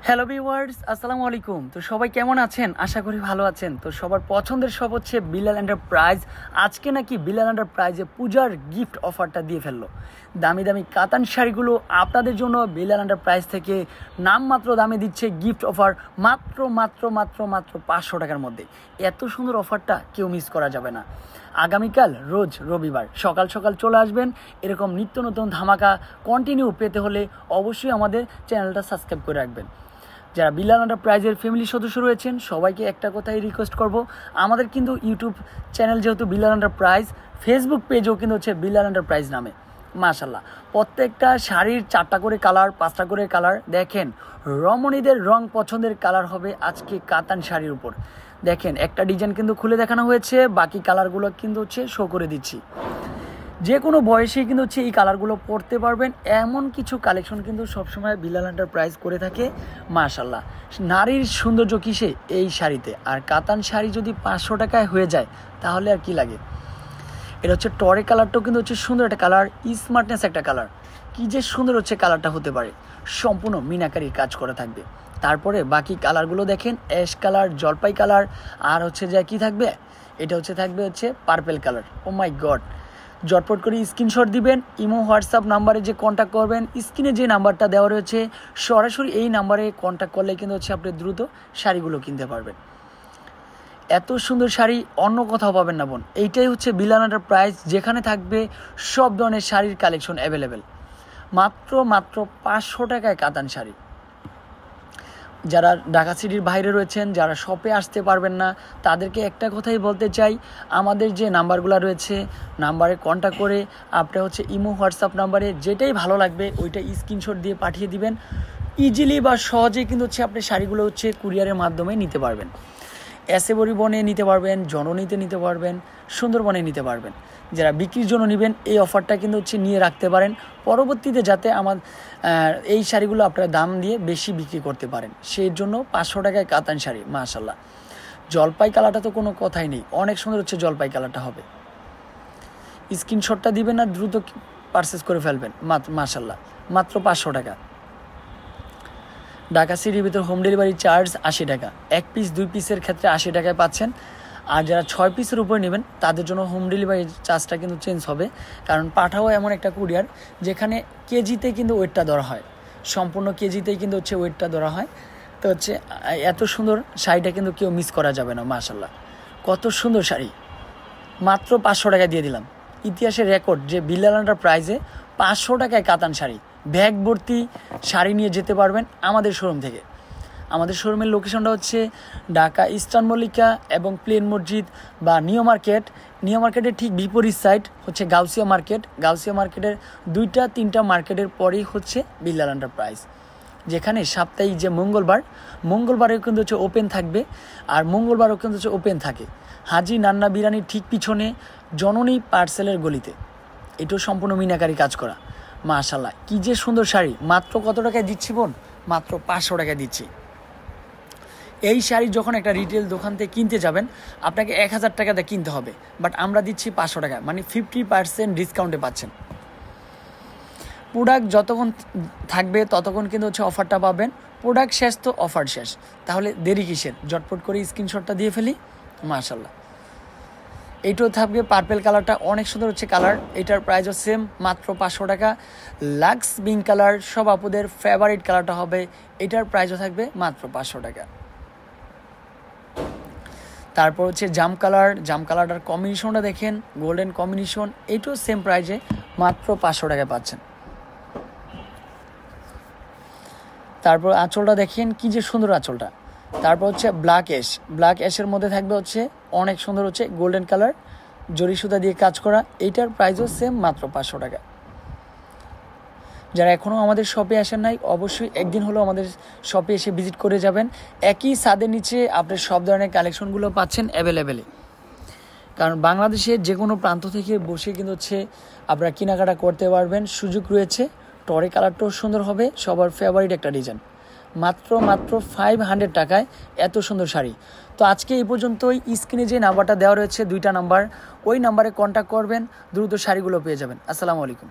Hello viewers, আসসালামু আলাইকুম। তো সবাই কেমন আছেন? আশা করি ভালো আছেন। তো সবার পছন্দের সব হচ্ছে বিলাল এন্টারপ্রাইজ। আজকে নাকি বিলাল এন্টারপ্রাইজে পূজার গিফট অফারটা দিয়ে ফেললো। দামি দামি কাতান শাড়িগুলো আপনাদের জন্য বিলাল এন্টারপ্রাইজ থেকে নামমাত্র দামে দিচ্ছে গিফট অফার মাত্র মাত্র মাত্র মাত্র 500 টাকার মধ্যে। এত সুন্দর অফারটা কেউ মিস করা যাবে না। আগামীকাল রোজ রবিবার সকাল সকাল চলে আসবেন। এরকম নিত্য নতুন ধামাকা কন্টিনিউ পেতে হলে অবশ্যই আমাদের চ্যানেলটা সাবস্ক্রাইব করে রাখবেন। যারা বিলাল এন্টারপ্রাইজের ফ্যামিলি সদস্য রয়েছেন সবাইকে একটা কথাই রিকোয়েস্ট করব, আমাদের কিন্তু ইউটিউব চ্যানেল যেহেতু বিলাল এন্টারপ্রাইজ, ফেসবুক পেজও কিন্তু হচ্ছে বিলাল এন্টারপ্রাইজ নামে। মাশাল্লাহ, প্রত্যেকটা শাড়ির 4টা করে কালার, 5টা করে কালার। দেখেন রমণীদের রং পছন্দের কালার হবে আজকে কাতান শাড়ির উপর। দেখেন একটা ডিজাইন কিন্তু খুলে দেখানো হয়েছে, বাকি কালারগুলো কিন্তু হচ্ছে শো করে দিচ্ছি। যে কোনো বয়সেই কিন্তু হচ্ছে এই কালারগুলো পরতে পারবেন। এমন কিছু কালেকশন কিন্তু সবসময় বিলাল এন্টারপ্রাইজ করে থাকে। মাশাল্লাহ, নারীর সৌন্দর্য কিসে? এই শাড়িতে। আর কাতান শাড়ি যদি 500 টাকায় হয়ে যায় তাহলে আর কি লাগে। এটা হচ্ছে টরে কালারটাও কিন্তু হচ্ছে সুন্দর একটা কালার, স্মার্টনেস একটা কালার। কি যে সুন্দর হচ্ছে কালারটা হতে পারে, সম্পূর্ণ মিনাকারি কাজ করা থাকবে। তারপরে বাকি কালারগুলো দেখেন, অ্যাশ কালার, জলপাই কালার, আর হচ্ছে যা কি থাকবে, এটা হচ্ছে থাকবে হচ্ছে পার্পেল কালার। ও মাই গড, জটপট করে স্ক্রিনশট দিবেন। ইমো হোয়াটসঅ্যাপ নাম্বারে যে কন্ট্যাক্ট করবেন, স্ক্রিনে যে নাম্বারটা দেওয়া রয়েছে সরাসরি এই নাম্বারে কন্ট্যাক্ট করলে কিন্তু হচ্ছে আপনি দ্রুত শাড়িগুলো কিনতে পারবেন। এত সুন্দর শাড়ি অন্য কোথাও পাবেন না বোন। এইটাই হচ্ছে বিলাল এন্টারপ্রাইজ, যেখানে থাকবে সব ধরনের শাড়ির কালেকশন অ্যাভেলেবেল। মাত্র মাত্র 500 টাকায় কাতান শাড়ি। যারা ঢাকা সিটির বাইরে রয়েছেন, যারা শপে আসতে পারবেন না, তাদেরকে একটা কথাই বলতে চাই, আমাদের যে নাম্বারগুলো রয়েছে নাম্বারে কন্ট্যাক্ট করে আপনি হচ্ছে ইমো হোয়াটসঅ্যাপ নাম্বারে যেটাই ভালো লাগবে ওইটা স্ক্রিনশট দিয়ে পাঠিয়ে দিবেন। ইজিলি বা সহজেই কিন্তু হচ্ছে আপনি শাড়িগুলো হচ্ছে কুরিয়ারের মাধ্যমে নিতে পারবেন। বনে নিতে পারবেন, জননীতে নিতে পারবেন, সুন্দরবনে নিতে পারবেন। যারা বিক্রির জন্য নেবেন এই অফারটা কিন্তু হচ্ছে নিয়ে রাখতে পারেন, পরবর্তীতে যাতে আমার এই শাড়িগুলো আপনারা দাম দিয়ে বেশি বিক্রি করতে পারেন। সেই জন্য 500 টাকায় কাতান শাড়ি। মাশাল্লাহ, জলপাই কালারটা তো কোনো কথাই নেই, অনেক সুন্দর হচ্ছে জলপাই কালারটা হবে। স্ক্রিনশটটা দিবেন আর দ্রুত পারচেস করে ফেলবেন। মাশাল্লাহ, মাত্র 500 টাকা। ঢাকা সিটির ভিতর হোম ডেলিভারি চার্জ 80 টাকা। 1 পিস 2 পিসের ক্ষেত্রে 80 টাকায় পাচ্ছেন। আর যারা 6 পিসের উপরে নেবেন তাদের জন্য হোম ডেলিভারি চার্জটা কিন্তু চেঞ্জ হবে, কারণ পাঠাও এমন একটা কুরিয়ার যেখানে কেজিতে কিন্তু ওয়েটটা ধরা হয়, সম্পূর্ণ কেজিতেই কিন্তু হচ্ছে ওয়েটটা ধরা হয়। তো হচ্ছে এত সুন্দর শাড়িটা কিন্তু কেউ মিস করা যাবে না। মাশাল্লাহ, কত সুন্দর শাড়ি, মাত্র 500 টাকায় দিয়ে দিলাম। ইতিহাসের রেকর্ড যে বিলাল এন্টারপ্রাইজে 500 টাকায় কাতান শাড়ি, ব্যাগ ভর্তি শাড়ি নিয়ে যেতে পারবেন আমাদের শোরুম থেকে। আমাদের শোরুমের লোকেশনটা হচ্ছে ঢাকা ইস্টার্ন মল্লিকা এবং প্লেন মসজিদ বা নিউ মার্কেট। নিউ মার্কেটের ঠিক বিপরীত সাইড হচ্ছে গাউসিয়া মার্কেট। গাউসিয়া মার্কেটের 2-3টা মার্কেটের পরেই হচ্ছে বিলাল এন্টারপ্রাইজ, যেখানে সাপ্তাহিক যে মঙ্গলবারেও কিন্তু হচ্ছে ওপেন থাকবে, আর মঙ্গলবারও কিন্তু হচ্ছে ওপেন থাকে। হাজি নান্না বিরিয়ানির ঠিক পিছনে জননী পার্সেলের গলিতে। এটাও সম্পূর্ণ মিনাকারি কাজ করা। মাশাল্লাহ, কি যে সুন্দর শাড়ি। মাত্র কত টাকায় দিচ্ছি বোন? মাত্র 500 টাকায় দিচ্ছি। এই শাড়ি যখন একটা রিটেল দোকান থেকে কিনতে যাবেন আপনাকে 1000 টাকাতে কিনতে হবে, বাট আমরা দিচ্ছি 500 টাকা, মানে 50% ডিসকাউন্টে পাচ্ছেন। প্রোডাক্ট যতক্ষণ থাকবে ততক্ষণ কিন্তু হচ্ছে অফারটা পাবেন। প্রোডাক্ট শেষ তো অফার শেষ, তাহলে দেরি কিসের? জটপট করে স্ক্রিনশটটা দিয়ে ফেলি। মাশাল্লাহ, এইটাও থাকবে পার্পেল কালারটা, অনেক সুন্দর হচ্ছে কালার। এটার প্রাইসও সেম, মাত্র 500 টাকা। লাক্স পিঙ্ক কালার সব আপুদের ফেভারিট কালারটা হবে, এটার প্রাইসও থাকবে মাত্র 500 টাকা। তারপর হচ্ছে জাম কালারটার কম্বিনেশনটা দেখেন, গোল্ডেন কম্বিনেশন, এইটাও সেম প্রাইসে মাত্র 500 টাকায় পাচ্ছেন। তারপর আঁচলটা দেখেন, কি যে সুন্দর আঁচলটা। তারপর হচ্ছে ব্ল্যাক অ্যাশের মধ্যে থাকবে হচ্ছে অনেক সুন্দর হচ্ছে গোল্ডেন কালার, জরি সুতা দিয়ে কাজ করা। এইটার প্রাইসও সেম, মাত্র 500 টাকা। যারা এখনও আমাদের শপে আসেন নাই অবশ্যই একদিন হলেও আমাদের শপে এসে ভিজিট করে যাবেন। একই ছাদের নিচে আপনি সব ধরনের কালেকশনগুলো পাচ্ছেন অ্যাভেলেবেলে, কারণ বাংলাদেশের যে কোনো প্রান্ত থেকে বসে কিন্তু হচ্ছে আপনারা কেনাকাটা করতে পারবেন, সুযোগ রয়েছে। টরে কালারটাও সুন্দর হবে, সবার ফেভারিট একটা ডিজাইন। মাত্র 500 টাকায় এত সুন্দর শাড়ি। তো আজকে এই পর্যন্তই। স্ক্রিনে যে নাম্বারটা দেওয়া রয়েছে 2টা নাম্বার, ওই নাম্বারে কন্ট্যাক্ট করবেন, দ্রুত শাড়িগুলো পেয়ে যাবেন। আসসালামু আলাইকুম।